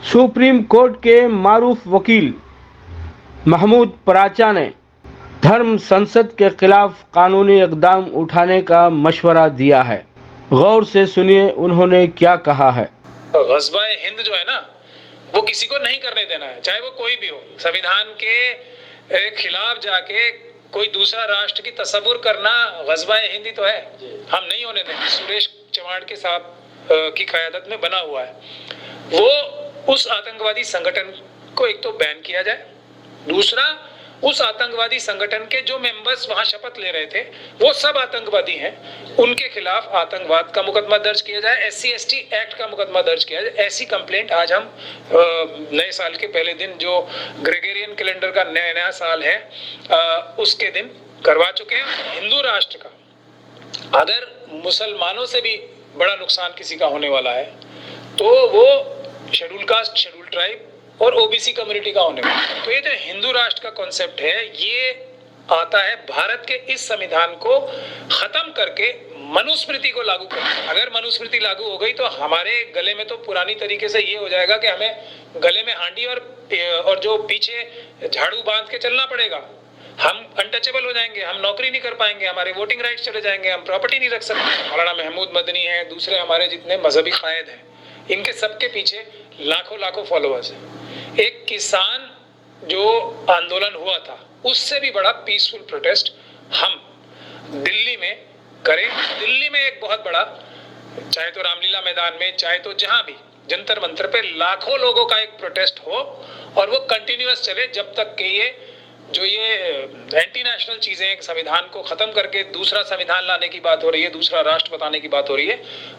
Supreme court के मारूफ वकील महमूद पराचा ने धर्म संसद के खिलाफ कानूनी इकदाम उठाने का मशवरा दिया है। गौर से सुनिए उन्होंने क्या कहा है। ग़ज़वा हिंद जो है ना, वो किसी को नहीं करने देना है, चाहे वो कोई भी हो। संविधान के खिलाफ जाके कोई दूसरा राष्ट्र की तस्वुर करना ग़ज़वा हिंद ही तो है। हम नहीं होने देंगे। सुरेश चव्हाण के साहब की क़यादत में बना हुआ है। वो उस आतंकवादी संगठन को एक तो बैन किया जाए, दूसरा उस आतंकवादी संगठन के जो मेंबर्स वहां शपथ ले रहे थे वो सब आतंकवादी हैं, उनके खिलाफ आतंकवाद का मुकदमा दर्ज किया जाए, SC/ST एक्ट का मुकदमा दर्ज किया जाए। ऐसी कंप्लेंट आज हम नए साल के पहले दिन, जो ग्रेगोरियन कैलेंडर का नया साल है, उसके दिन करवा चुके हैं। हिंदू राष्ट्र का अगर मुसलमानों से भी बड़ा नुकसान किसी का होने वाला है तो वो शेड्यूल कास्ट, शेड्यूल ट्राइब और OBC कम्युनिटी का होने वाला है। तो ये जो हिंदू राष्ट्र का कॉन्सेप्ट है, ये आता है भारत के इस संविधान को खत्म करके मनुस्मृति को लागू करके। अगर मनुस्मृति लागू हो गई तो हमारे गले में तो पुरानी तरीके से ये हो जाएगा कि हमें गले में हांडी और जो पीछे झाड़ू बांध के चलना पड़ेगा। हम अनटचेबल हो जाएंगे, हम नौकरी नहीं कर पाएंगे, हमारे वोटिंग राइट्स चले जाएंगे, हम प्रॉपर्टी नहीं रख सकते। मौलाना महमूद मदनी है, दूसरे हमारे जितने मजहबी कायद हैं, इनके सबके पीछे लाखों फॉलोअर्स हैं। एक किसान जो आंदोलन हुआ था, उससे भी बड़ा पीसफुल प्रोटेस्ट हम दिल्ली में करें। दिल्ली में एक बहुत बड़ा, चाहे तो रामलीला मैदान में, चाहे तो जहां भी जंतर मंतर पे लाखों लोगों का एक प्रोटेस्ट हो और वो कंटिन्यूअस चले जब तक कि ये एंटी नेशनल चीजें, संविधान को खत्म करके दूसरा संविधान लाने की बात हो रही है, दूसरा राष्ट्र बताने की बात हो रही है,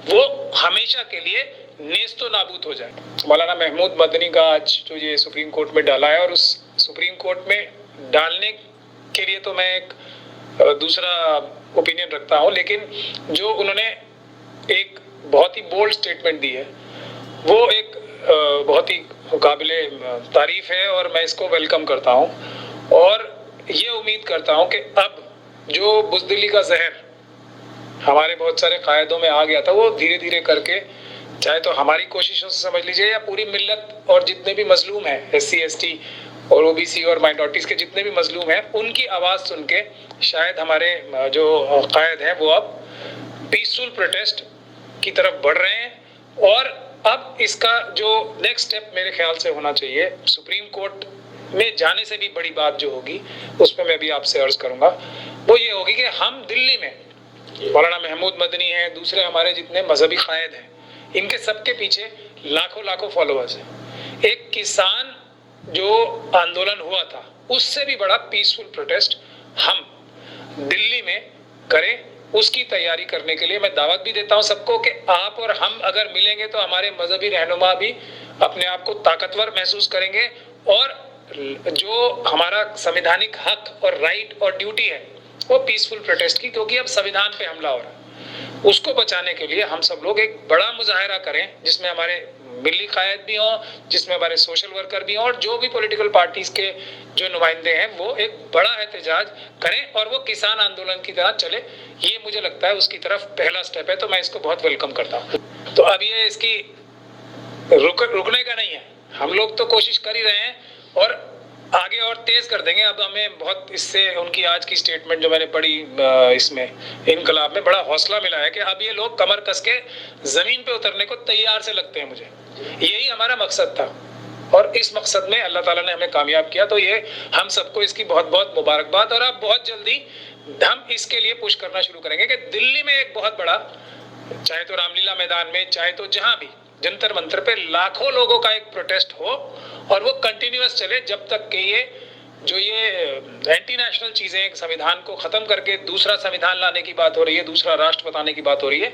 वो हमेशा के लिए नेस्तो नाबूद हो जाए। मौलाना महमूद मदनी का आज जो ये सुप्रीम कोर्ट में डाला है, और उस सुप्रीम कोर्ट में डालने के लिए तो मैं एक दूसरा ओपिनियन रखता हूँ, लेकिन जो उन्होंने एक बहुत ही बोल्ड स्टेटमेंट दी है, वो एक बहुत ही काबिले तारीफ है और मैं इसको वेलकम करता हूँ। और ये उम्मीद करता हूँ कि अब जो बुज़दिली का जहर हमारे बहुत सारे कायदों में आ गया था, वो धीरे धीरे करके, चाहे तो हमारी कोशिशों से समझ लीजिए या पूरी मिल्लत और जितने भी मजलूम हैं, SC/ST और OBC और माइनॉरिटीज के जितने भी मजलूम हैं, उनकी आवाज़ सुन के शायद हमारे जो कायद हैं वो अब पीसफुल प्रोटेस्ट की तरफ बढ़ रहे हैं। और अब इसका जो नेक्स्ट स्टेप मेरे ख्याल से होना चाहिए, सुप्रीम कोर्ट में जाने से भी बड़ी बात जो होगी, उस पर मैं भी आपसे अर्ज करूंगा, वो ये होगी कि हम दिल्ली में मौलाना महमूद मदनी है, दूसरे हमारे जितने मजहबी कायद हैं, इनके सबके पीछे लाखों फॉलोअर्स हैं। एक किसान जो आंदोलन हुआ था, उससे भी बड़ा पीसफुल प्रोटेस्ट हम दिल्ली में करें। उसकी तैयारी करने के लिए मैं दावत भी देता हूं सबको कि आप और हम अगर मिलेंगे तो हमारे मजहबी रहनुमा भी अपने आप को ताकतवर महसूस करेंगे, और जो हमारा संवैधानिक हक और राइट और ड्यूटी है वो पीसफुल प्रोटेस्ट की, क्योंकि अब संविधान पे हमला हो रहा है, उसको बचाने के लिए हम सब लोग एक बड़ा मुजाहिरा करें, जिसमें हमारे मिली कायद भी हों, जिसमें हमारे सोशल वर्कर भी हों, और जो भी पॉलिटिकल पार्टीज के जो नुमाइंदे हैं वो एक बड़ा एहतजाज करें और वो किसान आंदोलन की तरह चले। ये मुझे लगता है उसकी तरफ पहला स्टेप है, तो मैं इसको बहुत वेलकम करता हूँ। तो अब ये इसकी रुकने का नहीं है, हम लोग तो कोशिश कर ही रहे हैं और आगे और तेज कर देंगे। अब हमें बहुत इससे उनकी आज की स्टेटमेंट जो मैंने पढ़ी, इसमें इनकलाब में बड़ा हौसला मिला है कि अब ये लोग कमर कस के जमीन पे उतरने को तैयार से लगते हैं। मुझे यही हमारा मकसद था और इस मकसद में अल्लाह ताला ने हमें कामयाब किया, तो ये हम सबको इसकी बहुत बहुत मुबारकबाद। और अब बहुत जल्दी हम इसके लिए पुश करना शुरू करेंगे कि दिल्ली में एक बहुत बड़ा, चाहे तो रामलीला मैदान में, चाहे तो जहां भी जंतर मंतर पे लाखों लोगों का एक प्रोटेस्ट हो और वो कंटिन्यूअस चले जब तक कि ये एंटी नेशनल चीजें, संविधान को खत्म करके दूसरा संविधान लाने की बात हो रही है, दूसरा राष्ट्र बताने की बात हो रही है,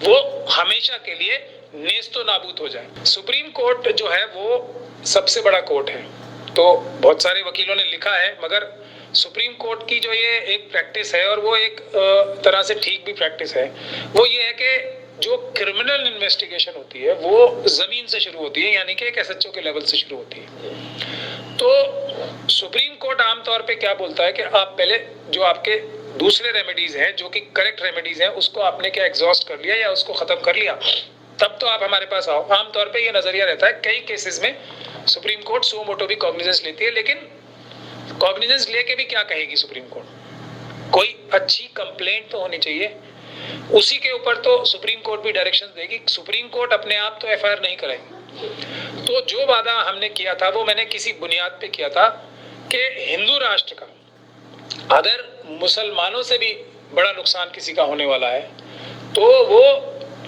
वो हमेशा के लिए नेस्तो नाबूद हो जाए। सुप्रीम कोर्ट जो है वो सबसे बड़ा कोर्ट है, तो बहुत सारे वकीलों ने लिखा है, मगर सुप्रीम कोर्ट की जो ये एक प्रैक्टिस है, और वो एक तरह से ठीक भी प्रैक्टिस है, वो ये है कि जो क्रिमिनल इन्वेस्टिगेशन होती है वो जमीन से शुरू होती है, यानी कि एक SHO के लेवल से शुरू होती है। तो सुप्रीम कोर्ट आमतौर पे क्या बोलता है कि आप पहले जो आपके दूसरे रेमेडीज हैं, जो कि करेक्ट रेमेडीज हैं, उसको आपने क्या एग्जॉस्ट कर लिया या उसको खत्म कर लिया, तब तो आप हमारे पास आओ। आमतौर पे ये नजरिया रहता है, कई केसेस में सुप्रीम कोर्ट सो मोटो भी कॉग्निजेंस लेती है, लेकिन कॉग्निजेंस लेके भी क्या कहेगी सुप्रीम कोर्ट? कोई अच्छी कंप्लेंट तो होनी चाहिए, उसी के ऊपर तो सुप्रीम कोर्ट भी डायरेक्शंस देगी। सुप्रीम कोर्ट अपने आप तो एफआईआर नहीं कराएगी। तो जो वादा हमने किया था वो मैंने किसी बुनियाद पे किया था कि हिंदू राष्ट्र का अगर मुसलमानों से भी बड़ा नुकसान किसी का होने वाला है तो वो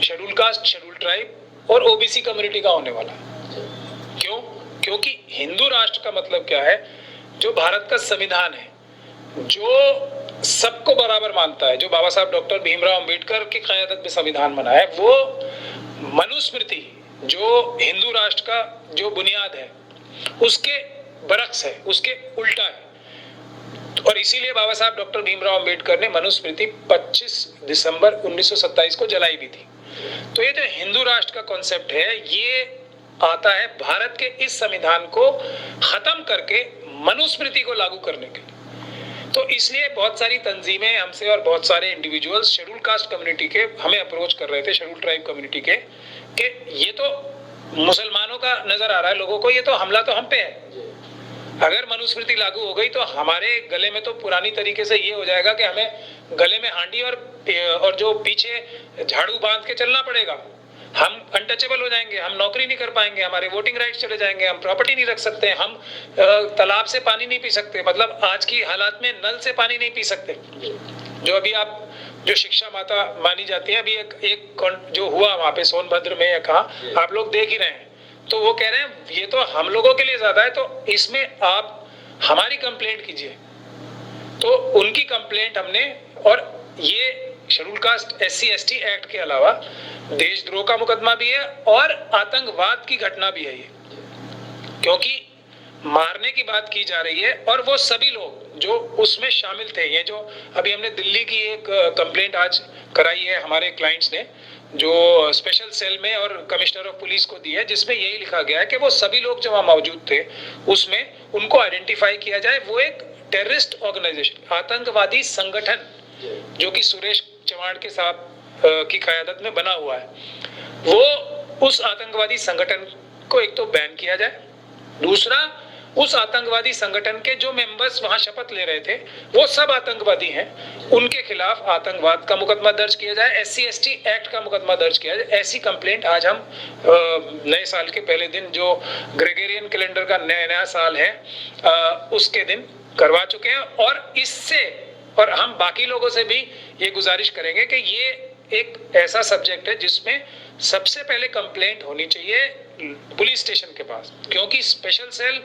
शेड्यूल कास्ट, शेड्यूल ट्राइब और ओबीसी कम्युनिटी का होने वाला है। क्यों? क्योंकि हिंदू राष्ट्र का मतलब क्या है? जो भारत का संविधान है, जो सबको बराबर मानता है, जो बाबा साहब डॉक्टर भीमराव अंबेडकर की क़यादत में संविधान बना है, वो मनुस्मृति जो हिंदू राष्ट्र का जो बुनियाद है उसके बरक्स है, उसके उल्टा है। और इसीलिए बाबा साहब डॉक्टर भीमराव अंबेडकर ने मनुस्मृति 25 दिसंबर 1927 को जलाई भी थी। तो ये जो हिंदू राष्ट्र का कॉन्सेप्ट है, ये आता है भारत के इस संविधान को खत्म करके मनुस्मृति को लागू करने के लिए। तो इसलिए बहुत सारी तंजीमें हमसे और बहुत सारे इंडिविजुअल्स शेड्यूल कास्ट कम्युनिटी के हमें अप्रोच कर रहे थे, शेड्यूल ट्राइब कम्युनिटी के, कि ये तो मुसलमानों का नजर आ रहा है लोगों को, ये तो हमला तो हम पे है। अगर मनुस्मृति लागू हो गई तो हमारे गले में तो पुरानी तरीके से ये हो जाएगा कि हमें गले में हांडी और जो पीछे झाड़ू बांध के चलना पड़ेगा। हम अनटचेबल हो जाएंगे, हम नौकरी नहीं कर पाएंगे, हमारे वोटिंग राइट्स चले जाएंगे, हम प्रॉपर्टी नहीं रख सकते, हम तालाब से पानी नहीं पी सकते, मतलब आज की हालात में नल से पानी नहीं पी सकते। जो अभी आप जो शिक्षा माता मानी जाती है, अभी एक जो हुआ वहां पे सोनभद्र में या कहा, आप लोग देख ही रहे हैं। तो वो कह रहे हैं ये तो हम लोगों के लिए ज्यादा है, तो इसमें आप हमारी कंप्लेंट कीजिए। तो उनकी कंप्लेंट हमने, और ये schedule caste SC ST act के अलावा देशद्रोह का मुकदमा भी है और आतंकवाद की घटना भी है ये, क्योंकि मारने की बात की जा रही है और वो सभी लोग जो उसमें शामिल थे। ये जो अभी हमने दिल्ली की एक कंप्लेंट आज कराई है हमारे क्लाइंट्स ने, जो स्पेशल सेल में और कमिश्नर ऑफ पुलिस को दी है, जिसमें यही लिखा गया है कि वो सभी लोग जो वहां मौजूद थे उसमें उनको आइडेंटिफाई किया जाए। वो एक टेररिस्ट ऑर्गेनाइजेशन, आतंकवादी संगठन जो कि सुरेश चव्हाण के साहब की क़यादत में बना हुआ है, वो उस आतंकवादी संगठन को एक तो बैन किया जाए, दूसरा उस आतंकवादी संगठन के जो मेंबर्स वहां शपथ ले रहे थे वो सब आतंकवादी हैं, उनके खिलाफ आतंकवाद का मुकदमा दर्ज किया जाए, SC ST एक्ट का मुकदमा दर्ज किया जाए। ऐसी कंप्लेंट आज हम नए साल के पहले दिन, जो ग्रेगोरियन कैलेंडर का नया साल है, उसके दिन करवा चुके हैं। और इससे, और हम बाकी लोगों से भी ये गुजारिश करेंगे कि ये एक ऐसा सब्जेक्ट है जिसमें सबसे पहले कंप्लेंट होनी चाहिए पुलिस स्टेशन के पास, क्योंकि स्पेशल सेल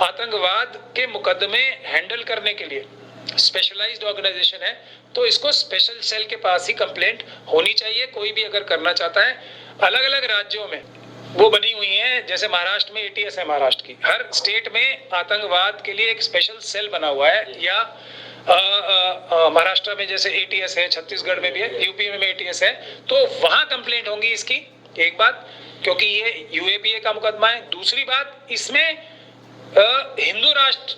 आतंकवाद के मुकदमे हैंडल करने के लिए स्पेशलाइज्ड ऑर्गेनाइजेशन है, तो इसको स्पेशल सेल के पास ही कंप्लेंट होनी चाहिए, कोई भी अगर करना चाहता है। अलग अलग राज्यों में वो बनी हुई है, जैसे महाराष्ट्र में ATS है, महाराष्ट्र की हर स्टेट में आतंकवाद के लिए एक स्पेशल सेल बना हुआ है, या महाराष्ट्र में जैसे ATS है, छत्तीसगढ़ में भी है, यूपी में ATS है, तो वहां कंप्लेंट होंगी इसकी। एक बात, क्योंकि ये UAPA का मुकदमा है। दूसरी बात, इसमें हिंदू राष्ट्र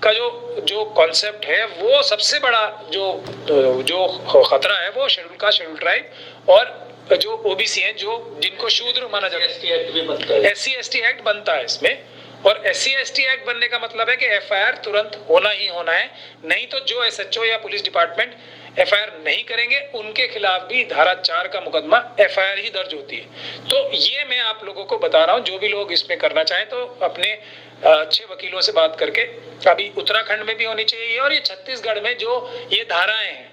का जो कॉन्सेप्ट है, वो सबसे बड़ा जो खतरा है वो शेड्यूल ट्राइब और जो OBC हैं, जो जिनको शूद्र माना जाता है। SC ST एक्ट बनता है इसमें, और SC ST एक्ट बनने का मतलब है कि FIR तुरंत होना ही होना है, नहीं तो जो SHO या पुलिस डिपार्टमेंट FIR नहीं करेंगे उनके खिलाफ भी धारा 4 का मुकदमा FIR ही दर्ज होती है। तो ये मैं आप लोगों को बता रहा हूँ, जो भी लोग इसमें करना चाहें तो अपने अच्छे वकीलों से बात करके, अभी उत्तराखंड में भी होनी चाहिए, और ये छत्तीसगढ़ में जो ये धाराएं हैं,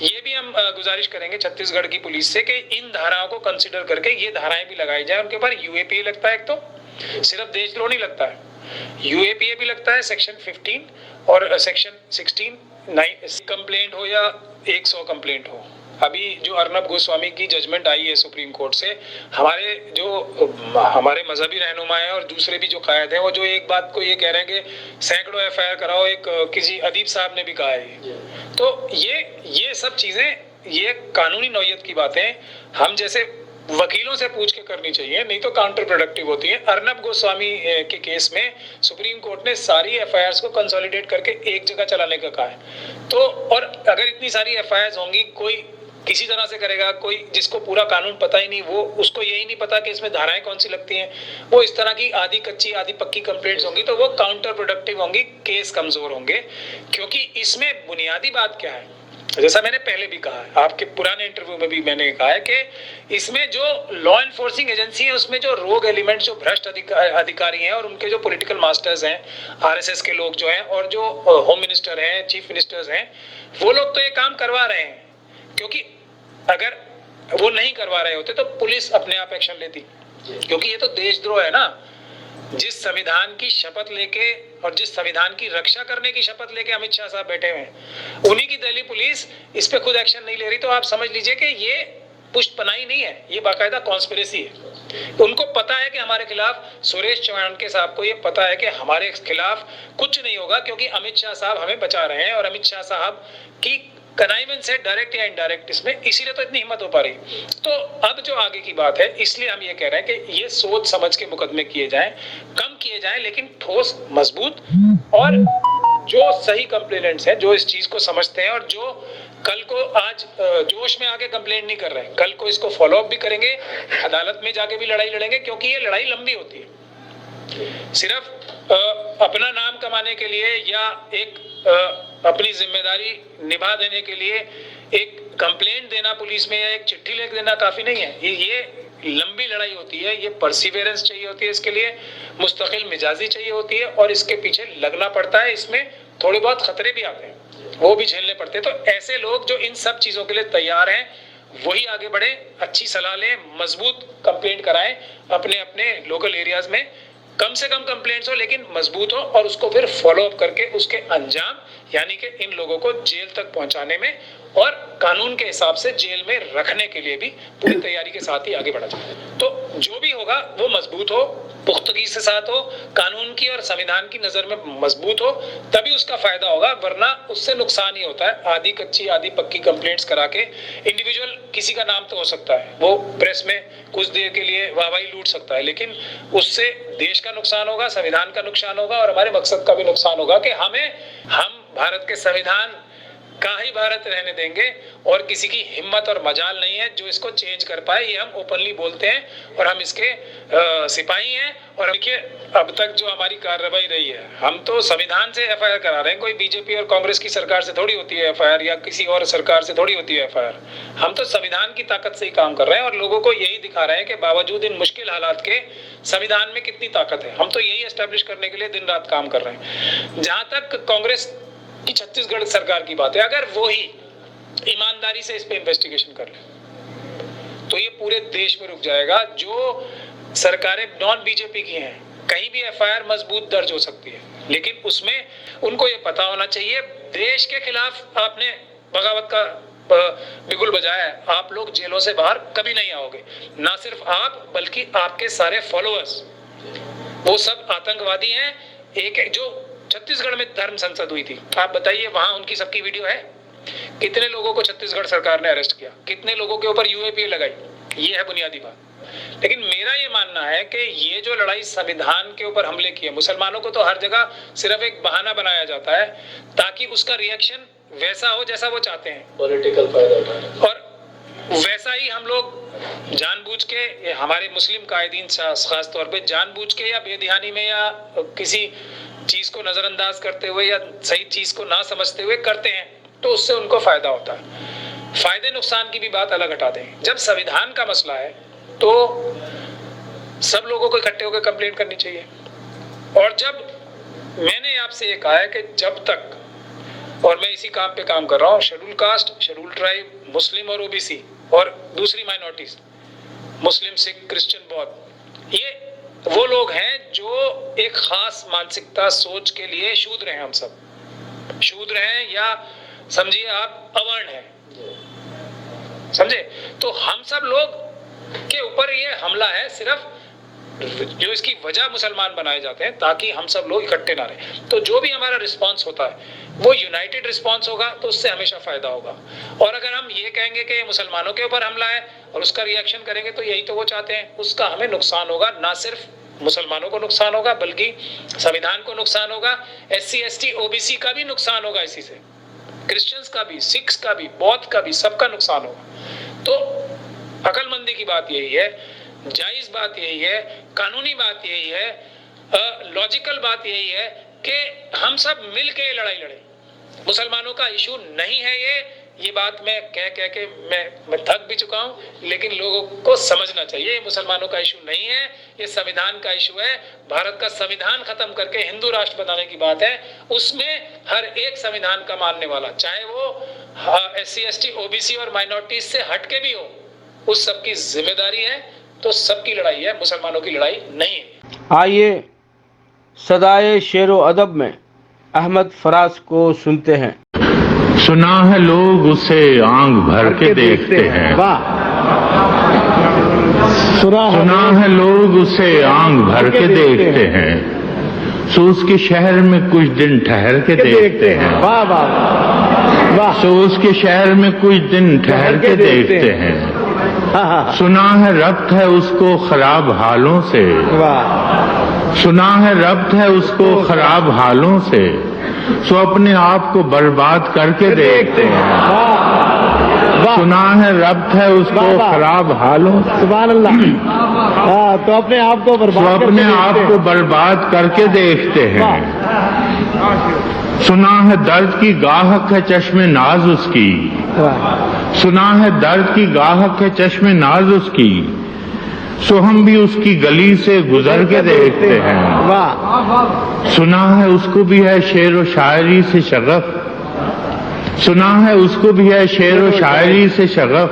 ये भी हम गुजारिश करेंगे छत्तीसगढ़ की पुलिस से कि इन धाराओं को कंसिडर करके ये धाराएं भी लगाई जाए। उनके ऊपर UAPA लगता है, एक तो सिर्फ देशद्रोह नहीं लगता है, UAPA भी लगता है, सेक्शन 15 और सेक्शन 16 कंप्लेंट हो या 100 कंप्लेंट हो। अभी जो अर्नब गोस्वामी की जजमेंट आई है सुप्रीम कोर्ट से, हमारे मजहबी रहनुमा है और दूसरे भी जो कायद हैं, वो जो एक बात को ये कह रहे हैं कि सैकड़ों FIR कराओ, एक किसी अदीब साहब ने भी कहा है। तो ये सब चीजें, ये कानूनी नौयत की बातें हम जैसे वकीलों से पूछ के करनी चाहिए, नहीं तो काउंटर प्रोडक्टिव होती है। अर्नब गोस्वामी के केस में सुप्रीम कोर्ट ने सारी FIRs को कंसोलिडेट करके एक जगह चलाने का कहा है। तो और अगर इतनी सारी FIRs होंगी, कोई किसी तरह से करेगा। कोई जिसको पूरा कानून पता ही नहीं, वो उसको यही नहीं पता कि इसमें धाराएं कौन सी लगती हैं, वो इस तरह की आधी कच्ची आधी पक्की कंप्लेंट्स होंगी तो वो काउंटर प्रोडक्टिव होंगी, केस कमजोर होंगे। क्योंकि इसमें बुनियादी बात क्या है, जैसा मैंने पहले भी कहा है, आपके पुराने इंटरव्यू में भी मैंने कहा है कि इसमें जो लॉ एनफोर्सिंग एजेंसी है उसमें जो रोग एलिमेंट, जो भ्रष्ट अधिकारी हैं और उनके जो पॉलिटिकल मास्टर्स हैं, आरएसएस के लोग जो हैं और जो होम मिनिस्टर हैं, चीफ मिनिस्टर्स हैं, वो लोग तो ये काम करवा रहे हैं। क्योंकि अगर वो नहीं करवा रहे होते तो पुलिस अपने आप एक्शन लेती, क्योंकि ये तो देशद्रोह है ना। जिस संविधान की शपथ लेके और जिस संविधान की रक्षा करने की शपथ लेके अमित शाह साहब बैठे हुए हैं, उन्हीं की दिल्ली पुलिस इस पे खुद एक्शन नहीं ले रही, तो आप समझ लीजिए कि ये पुष्टपनाही नहीं है, ये बाकायदा कॉन्स्पिरेसी है। उनको पता है कि हमारे खिलाफ, सुरेश चौहान के साहब को ये पता है कि हमारे खिलाफ कुछ नहीं होगा, क्योंकि अमित शाह साहब हमें बचा रहे हैं और अमित शाह साहब की कनाइमेंस है डायरेक्ट या इनडायरेक्ट इसमें, इसीलिए तो इतनी हिम्मत हो पा रही। तो अब जो आगे की बात है, इसलिए हम ये कह रहे हैं कि ये सोच समझ के मुकदमे किए जाएं, कम किए जाएं, लेकिन ठोस, मजबूत, और जो सही कंप्लेनेंट्स हैं, जो इस चीज को समझते हैं और जो कल को आज जोश में आके कंप्लेंट नहीं कर रहे हैं, कल को इसको फॉलो अप भी करेंगे, अदालत में जाके भी लड़ाई लड़ेंगे, क्योंकि ये लड़ाई लंबी होती है। सिर्फ अपना नाम कमाने के लिए या एक अपनी जिम्मेदारी निभा देने के लिए एक कंप्लेंट देना पुलिस में या एक चिट्ठी लिख देना काफी नहीं है। ये लंबी लड़ाई होती है, ये परसिवेरेंस चाहिए होती है, इसके लिए मुस्तकिल मिजाजी चाहिए होती है और इसके पीछे लगना पड़ता है। इसमें थोड़े बहुत खतरे भी आते हैं, वो भी झेलने पड़ते हैं। तो ऐसे लोग जो इन सब चीजों के लिए तैयार हैं, वही आगे बढ़े, अच्छी सलाह लें, मजबूत कंप्लेंट कराएं अपने अपने लोकल एरियाज में। कम से कम कंप्लेंट्स हो लेकिन मजबूत हो, और उसको फिर फॉलो अप करके उसके अंजाम, यानी कि इन लोगों को जेल तक पहुंचाने में और कानून के हिसाब से जेल में रखने के लिए भी पूरी तैयारी के साथ ही आगे बढ़ा जाए। तो जो भी होगा वो मजबूत हो, पुख्तगी से साथ हो, कानून की और संविधान की नजर में मजबूत हो, तभी उसका फायदा होगा, वरना उससे नुकसान ही होता है। आधी कच्ची आधी पक्की कंप्लेंट्स करा के इंडिविजुअल किसी का नाम तो हो सकता है, वो प्रेस में कुछ देर के लिए वाहवाही लूट सकता है, लेकिन उससे देश का नुकसान होगा, संविधान का नुकसान होगा और हमारे मकसद का भी नुकसान होगा कि हम भारत के संविधान का ही भारत रहने देंगे और किसी की हिम्मत और मजाल नहीं है जो इसको चेंज कर पाए। ये हम ओपनली बोलते हैं और हम इसके सिपाही हैं। और देखिए, अब तक जो हमारी कार्रवाई रही है, हम तो संविधान से एफआईआर करा रहे हैं, कोई बीजेपी और कांग्रेस की सरकार से थोड़ी होती है एफआईआर, या किसी और सरकार से थोड़ी होती है एफआईआर। हम तो संविधान की ताकत से ही काम कर रहे हैं और लोगों को यही दिखा रहे हैं कि बावजूद इन मुश्किल हालात के संविधान में कितनी ताकत है। हम तो यही एस्टेब्लिश करने के लिए दिन रात काम कर रहे हैं। जहां तक कांग्रेस की छत्तीसगढ़ सरकार की बात है, अगर वो ही ईमानदारी से इस पे इन्वेस्टिगेशन कर ले तो ये पूरे देश में रुक जाएगा। जो सरकारें नॉन बीजेपी की हैं, कहीं भी एफआईआर मजबूत दर्ज हो सकती है, लेकिन उसमें उनको ये पता होना चाहिए, देश के खिलाफ आपने बगावत का बिगुल बजाया है, आप लोग जेलों से बाहर कभी नहीं आओगे। ना सिर्फ आप, बल्कि आपके सारे फॉलोअर्स, वो सब आतंकवादी हैं। एक जो छत्तीसगढ़ में धर्म संसद हुई थी, आप बताइए, वहां उनकी सबकी वीडियो है? कितने लोगों को छत्तीसगढ़ सरकार ने अरेस्ट किया, कितने लोगों के ऊपर यूएपीए लगाई? ये है बुनियादी बात। लेकिन मेरा ये मानना है कि ये जो लड़ाई संविधान के ऊपर हमले की है, मुसलमानों को तो हर जगह सिर्फ एक बहाना बनाया जाता है ताकि उसका रिएक्शन वैसा हो जैसा वो चाहते हैं, पॉलिटिकल फायदा। और वैसा ही हम लोग जानबूझ के, हमारे मुस्लिम कायदीन खास तौर पे जानबूझ के या बेध्यानी में या किसी चीज को नजरअंदाज करते हुए या सही चीज को ना समझते हुए करते हैं, तो उससे उनको फायदा होता है। फायदे नुकसान की भी बात अलग हटा दें। जब संविधान का मसला है तो सब लोगों को इकट्ठे होकर कंप्लेंट करनी चाहिए। और जब मैंने आपसे ये कहा है कि जब तक, और मैं इसी काम पे काम कर रहा हूँ, शेड्यूल कास्ट, शेड्यूल ट्राइब, मुस्लिम और ओबीसी और दूसरी माइनॉरिटीज, मुस्लिम, सिख, क्रिश्चियन, बौद्ध, ये वो लोग हैं जो एक खास मानसिकता सोच के लिए शूद्र हैं। हम सब शूद्र हैं, या समझिए आप अवर्ण हैं, समझे? तो हम सब लोग के ऊपर ये हमला है, सिर्फ जो इसकी वजह मुसलमान बनाए जाते हैं ताकि हम सब लोग इकट्ठे ना रहे। तो जो भी हमारा रिस्पांस होता है वो यूनाइटेड रिस्पांस होगा, तो उससे हमेशा फायदा होगा। और अगर हम ये कहेंगे कि मुसलमानों के ऊपर हमला है और उसका रिएक्शन करेंगे तो यही तो वो चाहते हैं, उसका हमें नुकसान होगा। ना सिर्फ मुसलमानों को नुकसान होगा बल्कि संविधान को नुकसान होगा, SC ST OBC का भी नुकसान होगा इसी से। क्रिश्चियंस का भी, सिख्स का भी, बौद्ध का भी, सबका नुकसान होगा। तो अकलमंदी की बात यही है, जायज बात यही है, कानूनी बात यही है, लॉजिकल बात यही है कि हम सब मिल के लड़ाई लड़े। मुसलमानों का इशू नहीं है ये बात मैं कह के मैं थक भी चुका हूं, लेकिन लोगों को समझना चाहिए ये मुसलमानों का इशू नहीं है, ये संविधान का इशू है। भारत का संविधान खत्म करके हिंदू राष्ट्र बनाने की बात है। उसमें हर एक संविधान का मानने वाला, चाहे वो SC ST OBC और माइनॉरिटीज से हटके भी हो, उस सबकी जिम्मेदारी है। तो सबकी लड़ाई है, मुसलमानों की लड़ाई नहीं है। आइए सदाए शेरो अदब में अहमद फराज को सुनते हैं। सुना है लोग उसे आंख भर के देखते हैं, सुना है लोग उसे आंख भर के देखते हैं, सूस के शहर में कुछ दिन ठहर के देखते हैं, सूस के शहर में कुछ दिन ठहर के देखते हैं। सुना है रब्त है उसको खराब हालों से, सुना है रब्त है उसको खराब हालों से, सो अपने आप को बर्बाद करके देखते हैं। सुना है रब्त है उसको खराब हालों, सुभान अल्लाह। तो अपने आप को बर्बाद करके देखते हैं। सुना है दर्द की गाहक है चश्मे नाज उसकी, सुना है दर्द की गाहक है चश्मे नाज उसकी, सो हम भी उसकी गली से गुजर के देखते हैं। सुना है उसको भी है शेर व शायरी से शगफ, सुना है उसको भी है शेर व शायरी से शगफ,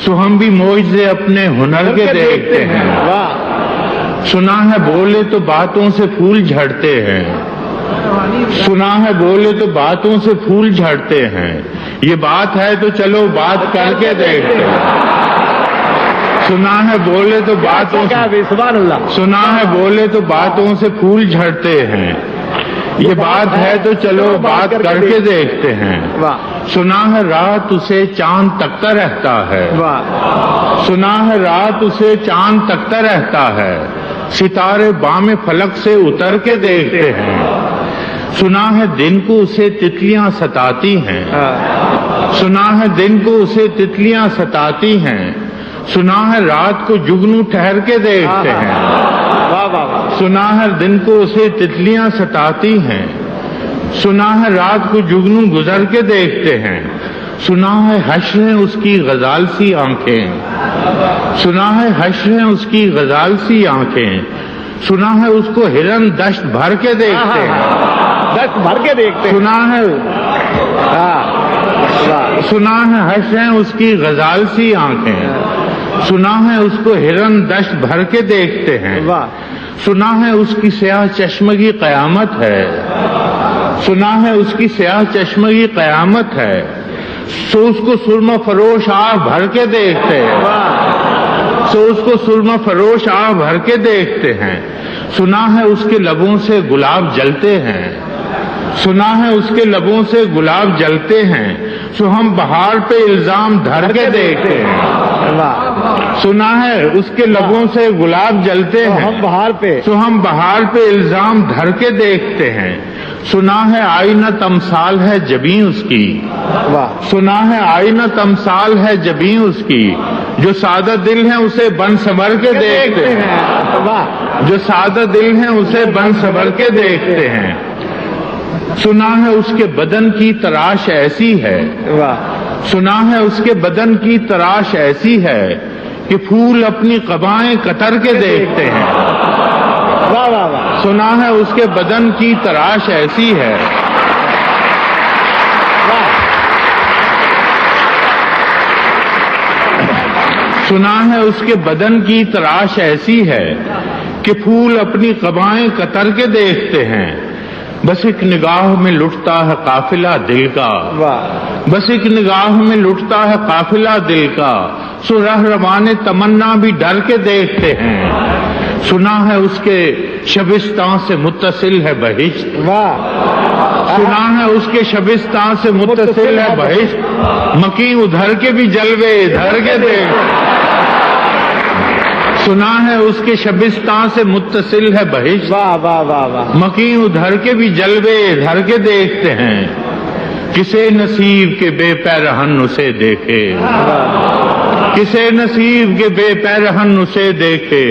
सो हम भी मौजे अपने हुनर के देखते हैं। सुना है बोले तो बातों से फूल झड़ते हैं, सुना है बोले तो बातों से फूल झड़ते हैं, ये बात है तो चलो बात करके देखते हैं। सुना है बोले तो बातों से, सुना है बोले तो बातों से फूल झड़ते हैं, ये बात है तो चलो बात करके देखते हैं। सुना है रात उसे चांद तकता रहता है, सुना है रात उसे चांद तकता रहता है, सितारे बामे फलक से उतर के देखते हैं। सुना है दिन को उसे तितलियां सताती हैं, सुना है दिन को उसे तितलियां सताती हैं, सुना है रात को जुगनू ठहर के देखते हैं। सुना है दिन को उसे तितलियां सताती हैं, सुना है रात को जुगनू गुजर के देखते हैं। सुना है हश्र है उसकी गजाल सी आंखें, सुना है हश्र है उसकी गजाल सी आंखें, सुना है उसको हिरन दश्त भर के देखते हैं, दस्त भर के देखते हैं। सुना है हश्र है उसकी गजाल सी आंखें, सुना है उसको हिरन दश्त भर के देखते हैं। सुना है उसकी स्याह चश्मगी कयामत है, सुना है उसकी स्याह चश्मगी कयामत है, सो उसको सुरमा फरोश आह भर के देखते हैं, सो उसको सुरमा फरोश आह भर के देखते हैं। सुना है उसके लबों से गुलाब जलते हैं, सुना है उसके लबों से गुलाब जलते हैं, सो हम बहार पे इल्जाम धर के देखते हैं। सुना है उसके लबों से गुलाब जलते हैं, हम बहार पे, सो हम बहार पे इल्जाम धर के देखते हैं। सुना है आईना तमसाल है जबी उसकी, सुना है आईना तमसाल है जबी उसकी, जो सादा दिल है उसे बन संवर के देखते हैं, जो सादा दिल है उसे बन संवर के देखते हैं। सुना है उसके बदन की तराश ऐसी है, सुना है उसके बदन की तराश ऐसी है कि फूल अपनी कबाएं कतर के देखते हैं। सुना है उसके बदन की तराश ऐसी है, सुना है उसके बदन की तराश ऐसी है कि फूल अपनी कबाएं कतर के देखते हैं। बस एक निगाह में लुटता है काफिला दिल का, बस एक निगाह में लुटता है काफिला दिल का, सो रहरवाने तमन्ना भी डर के देखते हैं। सुना है उसके शबिस्तान से मुत्तसिल है बहिश्त, सुना है उसके शबिस्तान से मुत्तसिल है बहिश्त, मकी उधर के भी जलवे इधर के देख। सुना है उसके शबिस्तान से मुत्तसिल है बहिश्त, वाह वाह वाह वाह, मकी उधर के भी जलवे इधर के देखते हैं। किसे नसीब के बेपैरहन उसे देखे, किसे नसीब के बेपैरहन उसे देखे,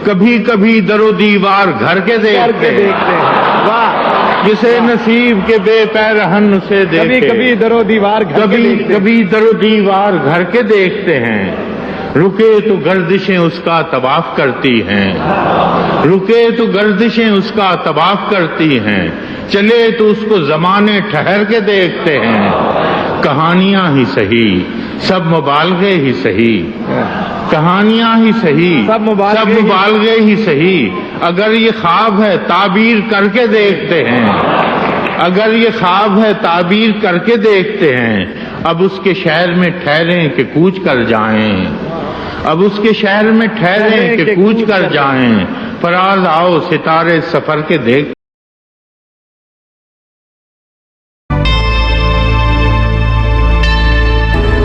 कभी कभी दरो दीवार घर के देखते हैं। वाह, किसे नसीब के बेपैरहन उसे देखे, कभी कभी दरो दीवार घर के कभी देखते हैं। कभी दरो दीवार घर के देखते हैं। रुके तो गर्दिशें उसका तवाफ करती हैं, रुके तो गर्दिशें उसका तवाफ करती हैं, चले तो उसको जमाने ठहर के देखते हैं। कहानियां ही सही, सब मुबालगे ही सही, कहानियां ही सही, सब मुबालगे ही सही। अगर ये ख्वाब है ताबीर करके देखते हैं, अगर ये ख्वाब है ताबीर करके देखते हैं। अब उसके शहर में ठहरें कि कूच कर जाएं, अब उसके शहर में ठहरें कि कूच कर जाएं। फराज आओ सितारे सफर के देख।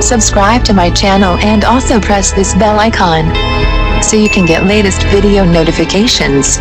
Subscribe to my channel and also press this bell icon so you can get latest video notifications.